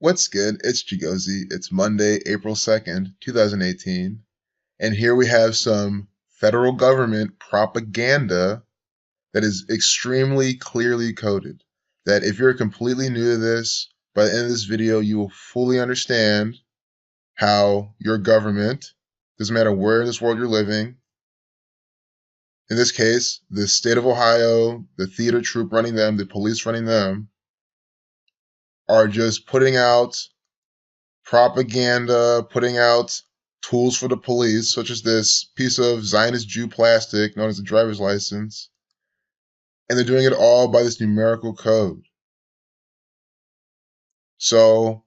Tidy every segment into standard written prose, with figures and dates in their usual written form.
What's good? It's Chigozy. It's Monday, April 2nd, 2018. And here we have some federal government propaganda that is extremely clearly coded. That if you're completely new to this, by the end of this video, you will fully understand how your government, doesn't matter where in this world you're living, in this case, the state of Ohio, the theater troupe running them, the police running them, are just putting out propaganda, putting out tools for the police, such as this piece of Zionist Jew plastic known as a driver's license, and they're doing it all by this numerical code. So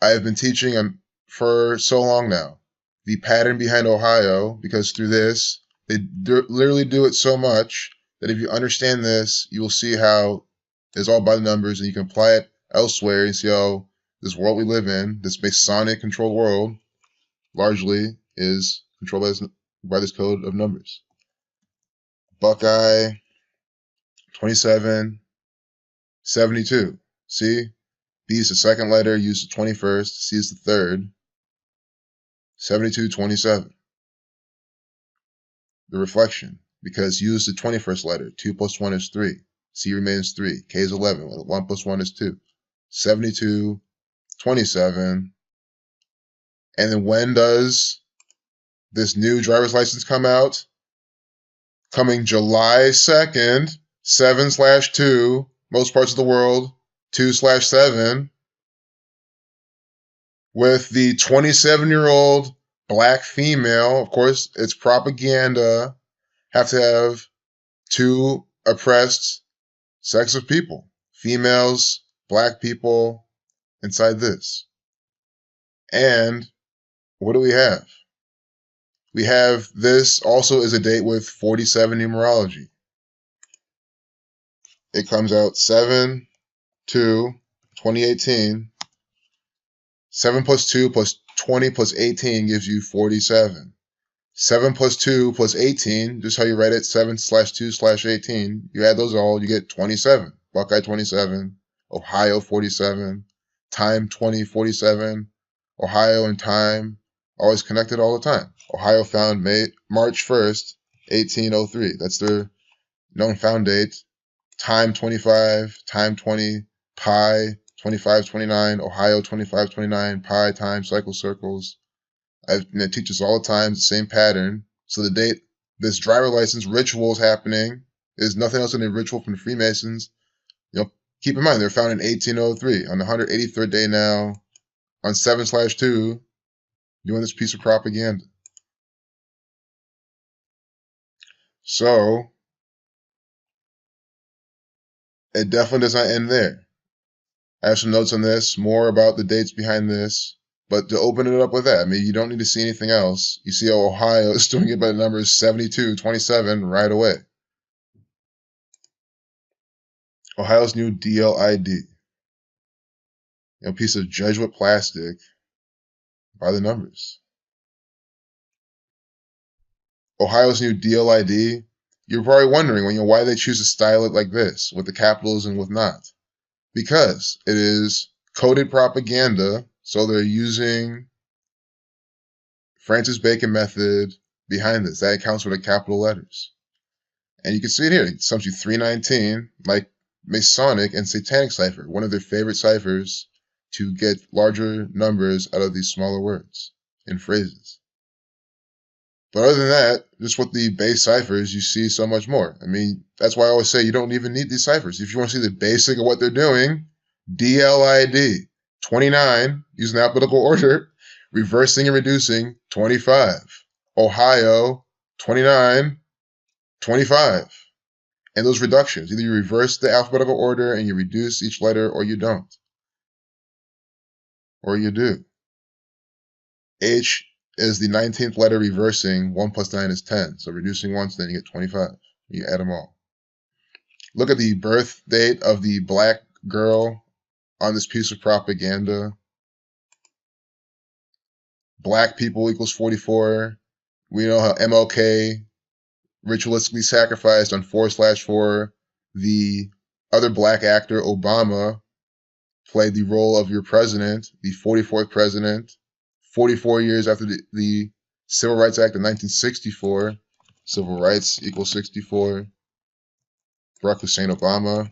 I have been teaching for so long now the pattern behind Ohio, because through this, they literally do it so much that if you understand this, you will see how it's all by the numbers, and you can apply it elsewhere and see how this world we live in, this Masonic controlled world, largely is controlled by this code of numbers. Buckeye, 27, 72. See? B is the second letter, use the 21st. C is the third. 72, 27. The reflection, because use the 21st letter. 2 plus 1 is 3. C remains 3. K is 11. 1 plus 1 is 2. 72, 27. And then when does this new driver's license come out? Coming July 2nd, 7/2, most parts of the world, 2/7, with the 27-year-old black female, of course, it's propaganda, have to have two oppressed sects of people, females, black people, inside this. And what do we have? We have this also is a date with 47 numerology. It comes out 7/2/2018. 7 plus 2 plus 20 plus 18 gives you 47. 7 plus 2 plus 18, just how you write it, 7/2/18. You add those all, you get 27. Buckeye 27, Ohio 47, time 20, 47. Ohio and time always connected all the time. Ohio found March 1st, 1803. That's their known found date. Time 25, time 20, pi 2529, Ohio 2529, pi time cycle circles. I teach this all the time, the same pattern. So the date this driver license ritual is happening is nothing else than a ritual from the Freemasons. Keep in mind they're found in 1803 on the 183rd day now, on 7/2, doing this piece of propaganda. So it definitely does not end there. I have some notes on this, more about the dates behind this, but to open it up with that, I mean, you don't need to see anything else. You see how Ohio is doing it by the numbers 72, 27 right away. Ohio's new DLID. A piece of Jesuit plastic by the numbers. Ohio's new DLID. You're probably wondering why they choose to style it like this, with the capitals and with not. Because it is coded propaganda, so they're using Francis Bacon method behind this. That accounts for the capital letters. And you can see it here. It sums you 319, like Masonic and Satanic cipher, one of their favorite ciphers to get larger numbers out of these smaller words and phrases. But other than that, just with the base ciphers, you see so much more. I mean, that's why I always say you don't even need these ciphers. If you want to see the basic of what they're doing, DLID, 29, using alphabetical order, reversing and reducing, 25. Ohio, 29, 25. And those reductions, either you reverse the alphabetical order and you reduce each letter, or you don't. Or you do. H is the 19th letter reversing. 1 plus 9 is 10. So reducing once, then you get 25. You add them all. Look at the birth date of the black girl on this piece of propaganda. Black people equals 44. We know how MLK ritualistically sacrificed on 4/4 the other black actor, Obama, played the role of your president, the 44th president, 44 years after the Civil Rights Act of 1964. Civil rights equals 64. Barack Hussein Obama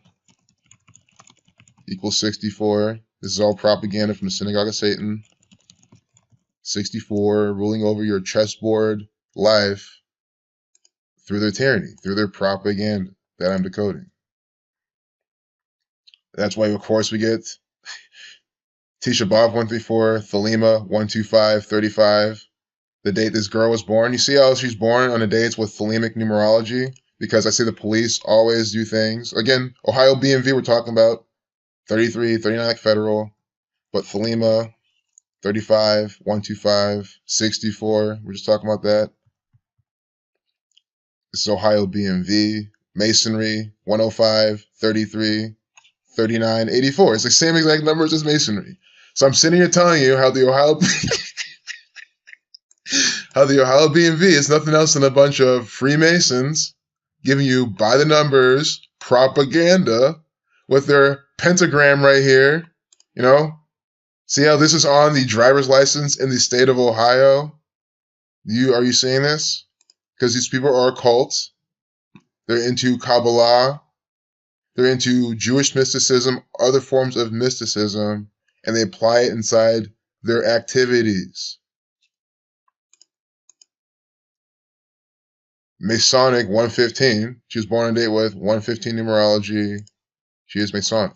equals 64. This is all propaganda from the synagogue of Satan. 64, ruling over your chessboard life through their tyranny, through their propaganda that I'm decoding. That's why, of course, we get Tisha B'Av 134, Thelema 125, 35. The date this girl was born. You see how she's born on the dates with Thelemic numerology? Because I see the police always do things. Again, Ohio BMV we're talking about. 33, 39 like federal. But Thelema, 35, 125, 64. We're just talking about that. This is Ohio BMV. Masonry, 105, 33, 39, 84. It's the same exact numbers as Masonry. So I'm sitting here telling you how the Ohio BMV is nothing else than a bunch of Freemasons giving you by the numbers propaganda with their pentagram right here. You know, see how this is on the driver's license in the state of Ohio? Are you seeing this? Because these people are occults. They're into Kabbalah. They're into Jewish mysticism, other forms of mysticism, and they apply it inside their activities. Masonic 115. She was born on date with 115 numerology. She is Masonic.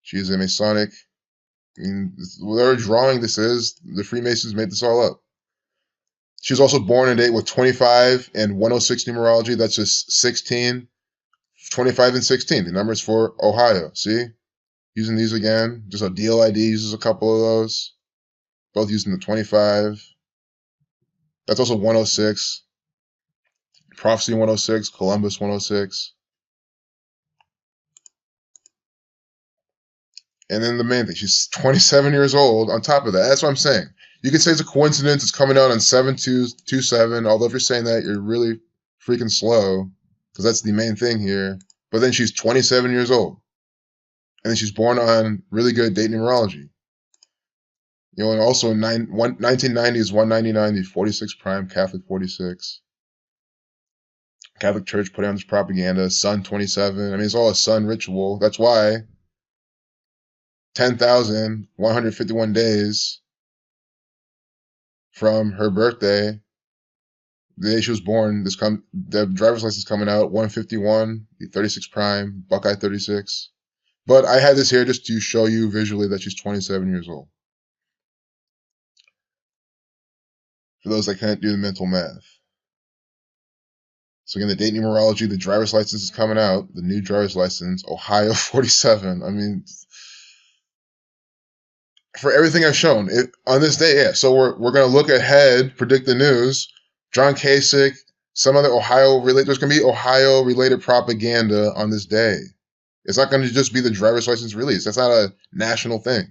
She is a Masonic. I mean, whatever drawing this is, the Freemasons made this all up. She was also born on date with 25 and 106 numerology. That's just 16. 25 and 16. The numbers for Ohio. See? Using these again. Just a deal ID uses a couple of those. Both using the 25. That's also 106. Prophecy 106. Columbus 106. And then the main thing, she's 27 years old. On top of that, that's what I'm saying. You can say it's a coincidence. It's coming out on 7227. Although if you're saying that, you're really freaking slow. Because that's the main thing here. But then she's 27 years old. And then she's born on really good date numerology. You know, and also 1990 is 199, the 46 prime, Catholic 46. Catholic Church putting on this propaganda. Sun 27. I mean, it's all a sun ritual. That's why 10,151 days from her birthday, the day she was born, the driver's license coming out, 151, the 36 prime, Buckeye 36. But I had this here just to show you visually that she's 27 years old. For those that can't do the mental math. So again, the date numerology, the driver's license is coming out, the new driver's license, Ohio 47. I mean, for everything I've shown, on this day, yeah. So we're going to look ahead, predict the news. John Kasich, some other there's going to be Ohio-related propaganda on this day. It's not going to just be the driver's license release. That's not a national thing.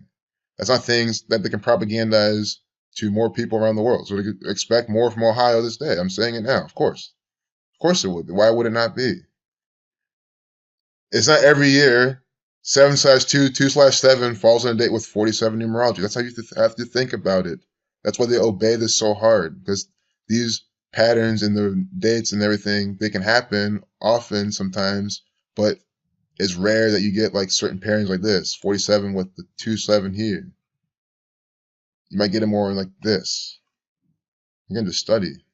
That's not things that they can propagandize to more people around the world. So they could expect more from Ohio this day. I'm saying it now, of course. Of course it would. Why would it not be? It's not every year 7/2, 2/7 falls on a date with 47 numerology. That's how you have to think about it. That's why they obey this so hard, because these patterns and the dates and everything, they can happen often sometimes, but it's rare that you get like certain pairings like this, 47 with the 2/7 here. You might get it more like this. You can just study.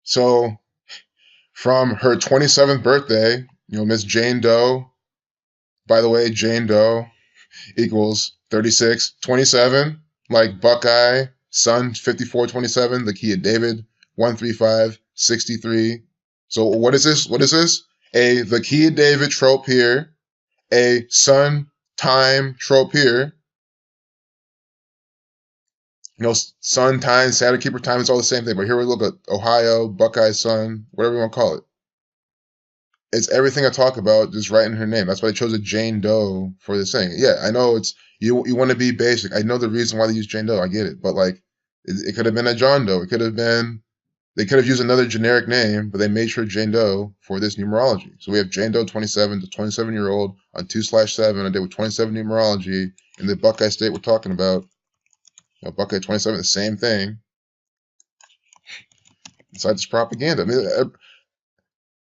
So from her 27th birthday, you know, Miss Jane Doe, by the way, Jane Doe equals 3627, like Buckeye, Sun 5427, the key of David 13563. So what is this? What is this? The key of David trope here, a sun time trope here. You know, sun time, Saturn keeper time, it's all the same thing. But here we look at Ohio, Buckeye, Sun, whatever you want to call it. It's everything I talk about, just right in her name. That's why they chose a Jane Doe for this thing. Yeah, I know it's you want to be basic. I know the reason why they use Jane Doe. I get it. But like, it could have been a John Doe. It could have been They could have used another generic name, but they made sure Jane Doe for this numerology. So we have Jane Doe 27, the 27-year-old on 2/7, a day with 27 numerology in the Buckeye state we're talking about. Buckeye 27, the same thing. Inside this propaganda. I mean,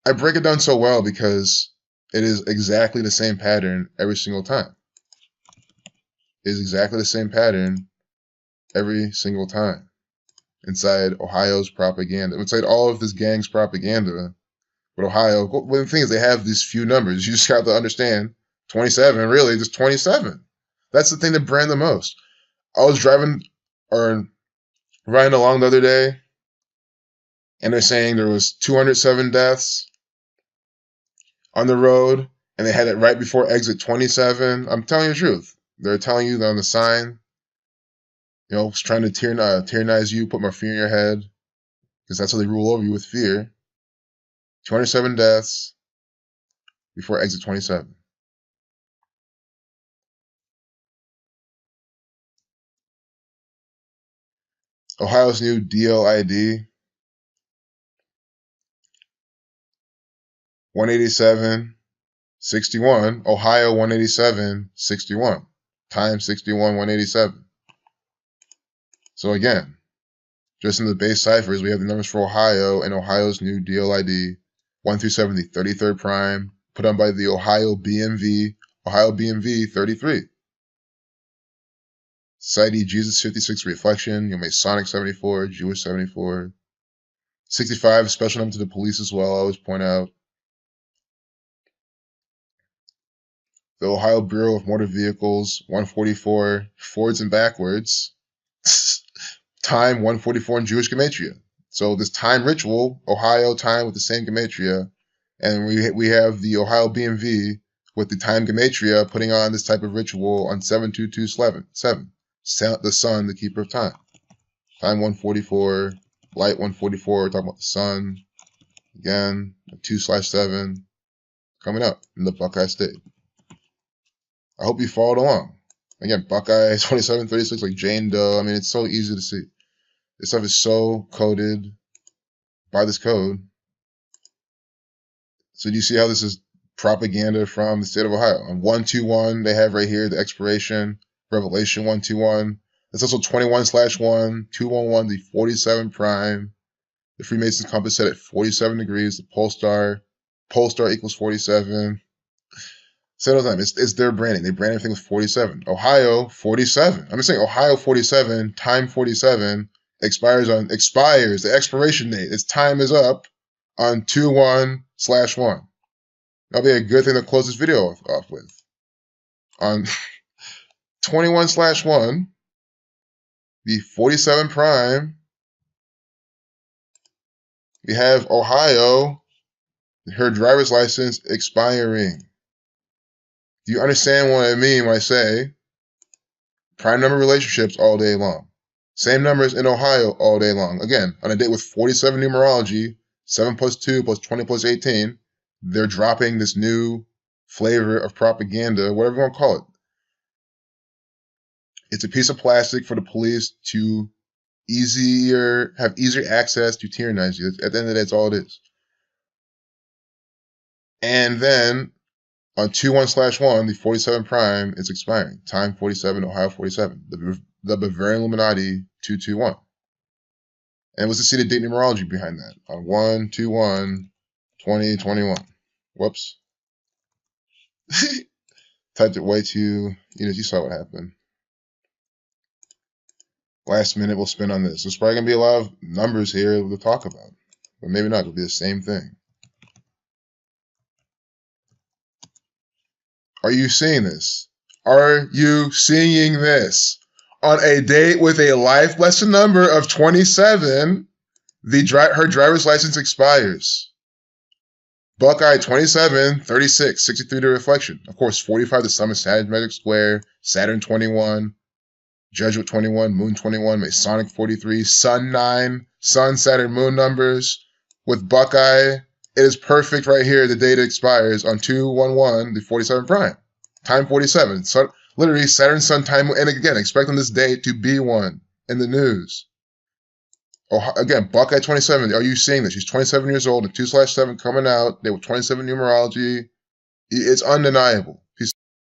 I break it down so well because it is exactly the same pattern every single time. It is exactly the same pattern every single time. Inside Ohio's propaganda. Inside all of this gang's propaganda. But Ohio, well, the thing is, they have these few numbers. You just got to understand 27, really, just 27. That's the thing that brand the most. I was riding along the other day, and they're saying there was 207 deaths on the road, and they had it right before exit 27. I'm telling you the truth. They're telling you that on the sign, it's trying to tyrannize you, put more fear in your head, because that's how they rule over you, with fear. 207 deaths before exit 27. Ohio's new DLID, 187.61. Ohio 187.61 times 61, 187. So again, just in the base ciphers, we have the numbers for Ohio and Ohio's new DLID, 1 through 7, the 33rd prime, put on by the Ohio BMV 33. Society Jesus 56 reflection, Masonic 74, Jewish 74. 65, special number to the police as well, I always point out. The Ohio Bureau of Motor Vehicles, 144, forwards and backwards. Time, 144 in Jewish Gematria. So this time ritual, Ohio time with the same Gematria, and we have the Ohio BMV with the time Gematria putting on this type of ritual on 722/7. The sun, the keeper of time. Time 144, light 144, we're talking about the sun. Again, 2/7, coming up in the Buckeye State. I hope you followed along. Again, Buckeye 2736, like Jane Doe. I mean, it's so easy to see. This stuff is so coded by this code. So do you see how this is propaganda from the state of Ohio? On 121, they have right here the expiration, Revelation 121. That's also 21/1, 211, the 47 prime. The Freemasons compass set at 47 degrees. The pole star equals 47. Say it all the time. It's their branding. They brand everything with 47. Ohio 47. I'm just saying Ohio 47 time 47 expires. The expiration date. Its time is up on 2/1/1. That'll be a good thing to close this video off with. On 21/1, the 47 prime, we have Ohio, her driver's license expiring. Do you understand what I mean when I say prime number relationships all day long? Same numbers in Ohio all day long. Again, on a date with 47 numerology, 7 plus 2 plus 20 plus 18, they're dropping this new flavor of propaganda, whatever you want to call it. It's a piece of plastic for the police to have easier access to tyrannize you. At the end of the day, that's all it is. And then on 2/1/1, the 47 prime is expiring. Time 47, Ohio 47. The Bavarian Illuminati 221. And what's the seated date numerology behind that? On 1/21/2021. Whoops. Typed it way too, you saw what happened. Last minute we'll spin on this. There's probably going to be a lot of numbers here to talk about. But maybe not. It'll be the same thing. Are you seeing this? Are you seeing this? On a date with a life lesson number of 27, her driver's license expires. Buckeye 27, 36, 63 to reflection. Of course, 45 the Summit Saturn Magic Square, Saturn 21, Jesuit 21, Moon 21, Masonic 43, Sun 9, Sun, Saturn, Moon numbers. With Buckeye, it is perfect right here. The date expires on 2/1/1, the 47 prime. Time 47. So, literally, Saturn, Sun, time. And again, expecting this date to be one in the news. Oh, again, Buck at 27. Are you seeing this? She's 27 years old, and 2/7 coming out. They were 27 numerology. It's undeniable.